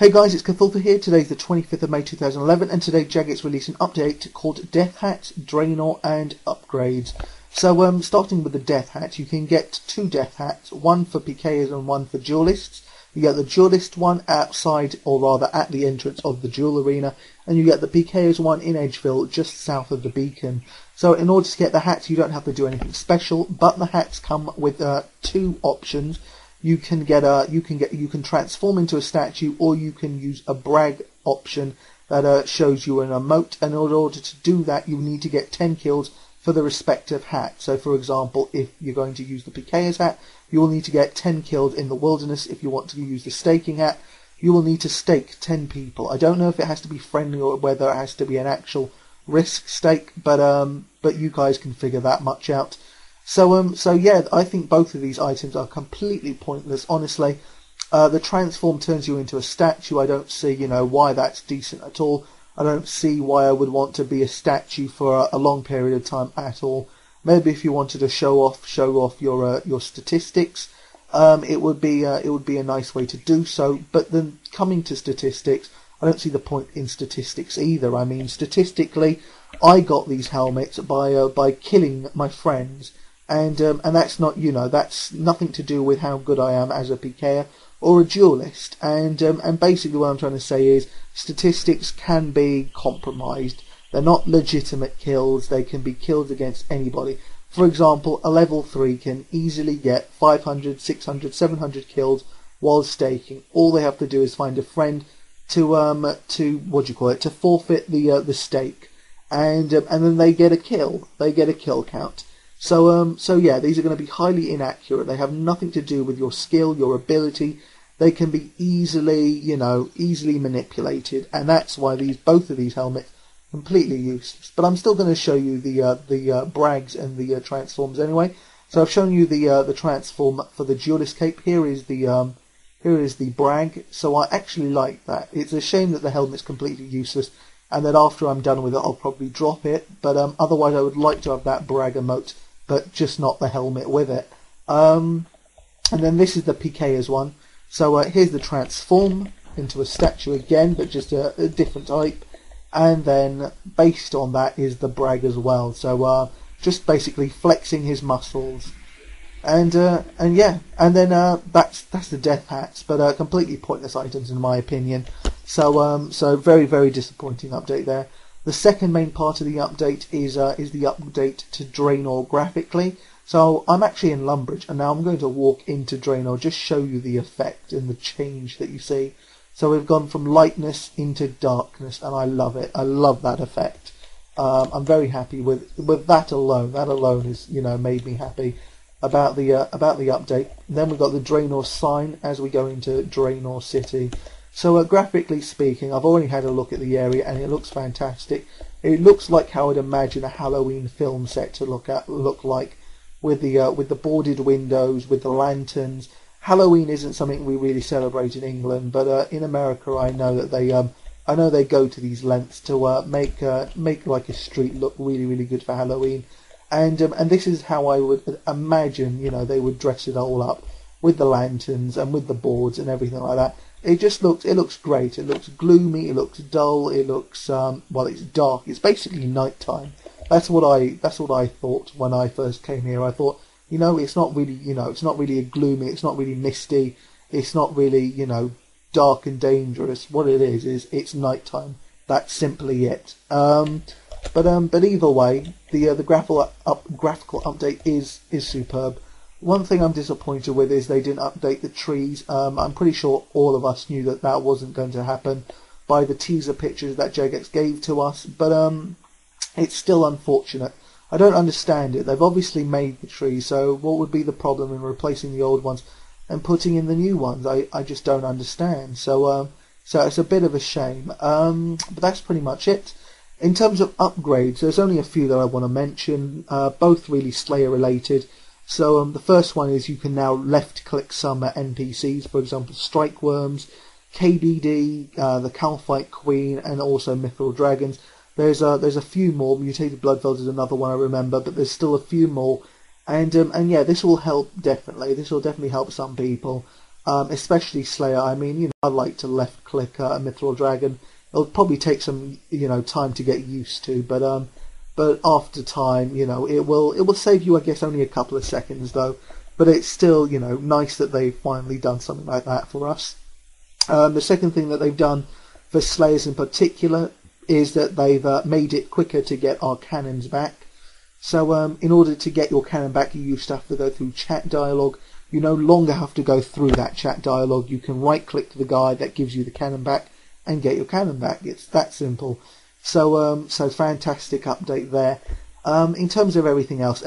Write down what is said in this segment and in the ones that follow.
Hey guys, it's Cthulthu here. Today's the 25th of May 2011, and today Jagex released an update called Death Hats, Draynor and Upgrades. So starting with the Death Hat, you can get two Death Hats, one for PKers and one for duelists. You get the duelist one outside, or rather at the entrance of the duel arena, and you get the PKers one in Edgeville, just south of the beacon. So in order to get the hats, you don't have to do anything special, but the hats come with two options. You can transform into a statue, or you can use a brag option that shows you an emote. And in order to do that, you need to get 10 kills for the respective hat. So, for example, if you're going to use the PK's hat, you will need to get 10 kills in the wilderness. If you want to use the staking hat, you will need to stake 10 people. I don't know if it has to be friendly or whether it has to be an actual risk stake, but you guys can figure that much out. So yeah, I think both of these items are completely pointless, honestly. The transform turns you into a statue. I don't see, why that's decent at all. I don't see why I would want to be a statue for a long period of time at all. Maybe if you wanted to show off your statistics, it would be a nice way to do so. But then coming to statistics, I don't see the point in statistics either. I mean, statistically, I got these helmets by killing my friends. And that's not, that's nothing to do with how good I am as a PKer or a duelist. And basically what I'm trying to say is statistics can be compromised. They're not legitimate kills. They can be kills against anybody. For example, a level 3 can easily get 500, 600, 700 kills while staking. All they have to do is find a friend to forfeit the stake, and then they get a kill. They get a kill count. So yeah, these are going to be highly inaccurate. They have nothing to do with your skill, your ability. They can be easily manipulated, and that's why both of these helmets are completely useless. But I'm still going to show you the brags and the transforms anyway. So I've shown you the transform for the duelist cape. Here is the brag. So I actually like that. It's a shame that the helmet's completely useless, and that after I'm done with it, I'll probably drop it. But otherwise, I would like to have that brag emote, but just not the helmet with it. And then this is the PKers one. So here's the transform into a statue again, but just a different type. And then based on that is the brag as well. So just basically flexing his muscles. And yeah, and then that's the death hats, but completely pointless items in my opinion. So very, very disappointing update there. The second main part of the update is the update to Draynor graphically. So I'm actually in Lumbridge, and now I'm going to walk into Draynor, just show you the effect and the change that you see. So we've gone from lightness into darkness, and I love it. I love that effect. I'm very happy with that alone. That alone is made me happy about the update. And then we've got the Draynor sign as we go into Draynor City. So graphically speaking, I've already had a look at the area, and it looks fantastic. It looks like how I'd imagine a Halloween film set to look like, with the boarded windows, with the lanterns. Halloween isn't something we really celebrate in England, but in America, I know that they go to these lengths to make like a street look really, really good for Halloween. And this is how I would imagine they would dress it all up, with the lanterns and with the boards and everything like that. It looks great. It looks gloomy. It looks dull. It looks it's dark. It's basically nighttime. That's what I thought when I first came here. I thought, it's not really a gloomy. It's not really misty. It's not really dark and dangerous. What it is it's nighttime. That's simply it. But either way, the graphical update is superb. One thing I'm disappointed with is they didn't update the trees. I'm pretty sure all of us knew that wasn't going to happen by the teaser pictures that Jagex gave to us, but it's still unfortunate. I don't understand it. They've obviously made the trees, so what would be the problem in replacing the old ones and putting in the new ones? I just don't understand. So it's a bit of a shame. But that's pretty much it. In terms of upgrades, there's only a few that I want to mention, both really Slayer related. So the first one is you can now left-click some NPCs, for example, Strike Worms, KBD, the Calphite Queen, and also Mithril Dragons. There's a few more. Mutated Bloodfeld is another one I remember, but there's still a few more. And yeah, this will help definitely. This will definitely help some people. especially Slayer. I mean, I like to left click a Mithril Dragon. It'll probably take some, time to get used to, but after time, it will save you, I guess, only a couple of seconds though. But it's still, nice that they've finally done something like that for us. The second thing that they've done for Slayers in particular is that they've made it quicker to get our cannons back. So in order to get your cannon back, you used to have to go through chat dialogue. You no longer have to go through that chat dialogue. You can right-click the guy that gives you the cannon back and get your cannon back. It's that simple. So fantastic update there. In terms of everything else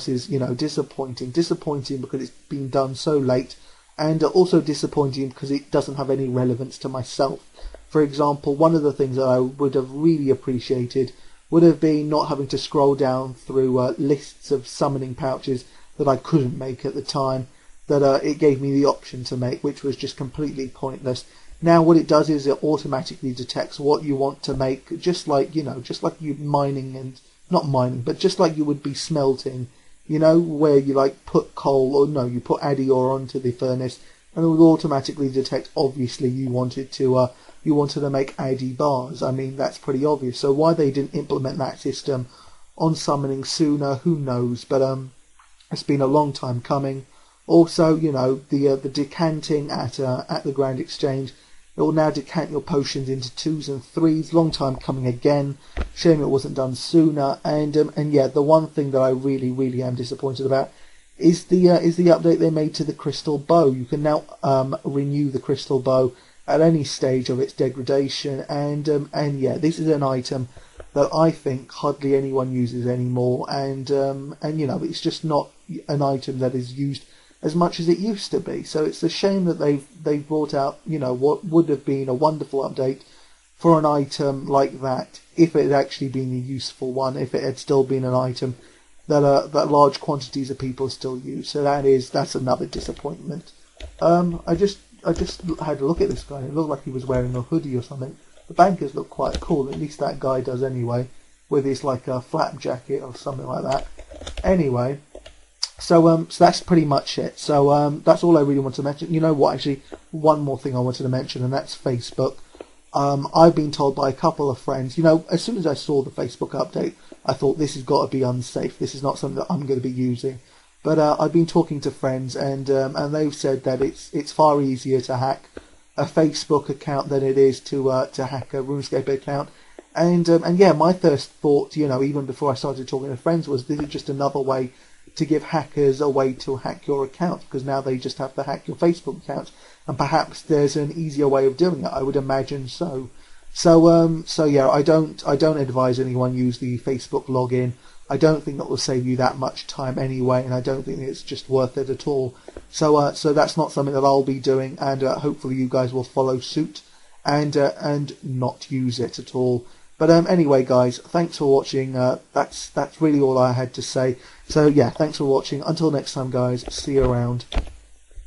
is, disappointing. Disappointing because it's been done so late, and also disappointing because it doesn't have any relevance to myself. For example, one of the things that I would have really appreciated would have been not having to scroll down through lists of summoning pouches that I couldn't make at the time, that it gave me the option to make, which was just completely pointless. Now what it does is it automatically detects what you want to make, just like you mining, and not mining, but just like you would be smelting, where you put coal, or no, you put addy ore onto the furnace, and it would automatically detect, obviously, you wanted to make addy bars. I mean, that's pretty obvious. So why they didn't implement that system on summoning sooner, who knows? But it's been a long time coming. Also, the decanting at the Grand Exchange, it will now decant your potions into 2s and 3s. Long time coming again. Shame it wasn't done sooner. And yeah, the one thing that I really, really am disappointed about is the update they made to the crystal bow. You can now renew the crystal bow at any stage of its degradation, and yeah, this is an item that I think hardly anyone uses anymore, and it's just not an item that is used as much as it used to be. So it's a shame that they've brought out what would have been a wonderful update for an item like that, if it had actually been a useful one, if it had still been an item that large quantities of people still use. So that's another disappointment. I just had a look at this guy. It looked like he was wearing a hoodie or something. The bankers look quite cool, at least that guy does anyway, with his a flap jacket or something like that. Anyway, so that's pretty much it. So that's all I really want to mention. You know what, actually, one more thing I wanted to mention, and that's Facebook. I've been told by a couple of friends, as soon as I saw the Facebook update, I thought this has got to be unsafe. This is not something that I'm going to be using. But I've been talking to friends, and they've said that it's far easier to hack a Facebook account than it is to hack a RuneScape account. And yeah, my first thought, even before I started talking to friends, was this is just another way to give hackers a way to hack your account, because now they just have to hack your Facebook account, and perhaps there's an easier way of doing it. I would imagine so. So yeah, I don't advise anyone use the Facebook login. I don't think that will save you that much time anyway, and I don't think it's just worth it at all. So that's not something that I'll be doing, and hopefully you guys will follow suit and not use it at all. But anyway, guys, thanks for watching. That's really all I had to say. So yeah, thanks for watching. Until next time, guys. See you around.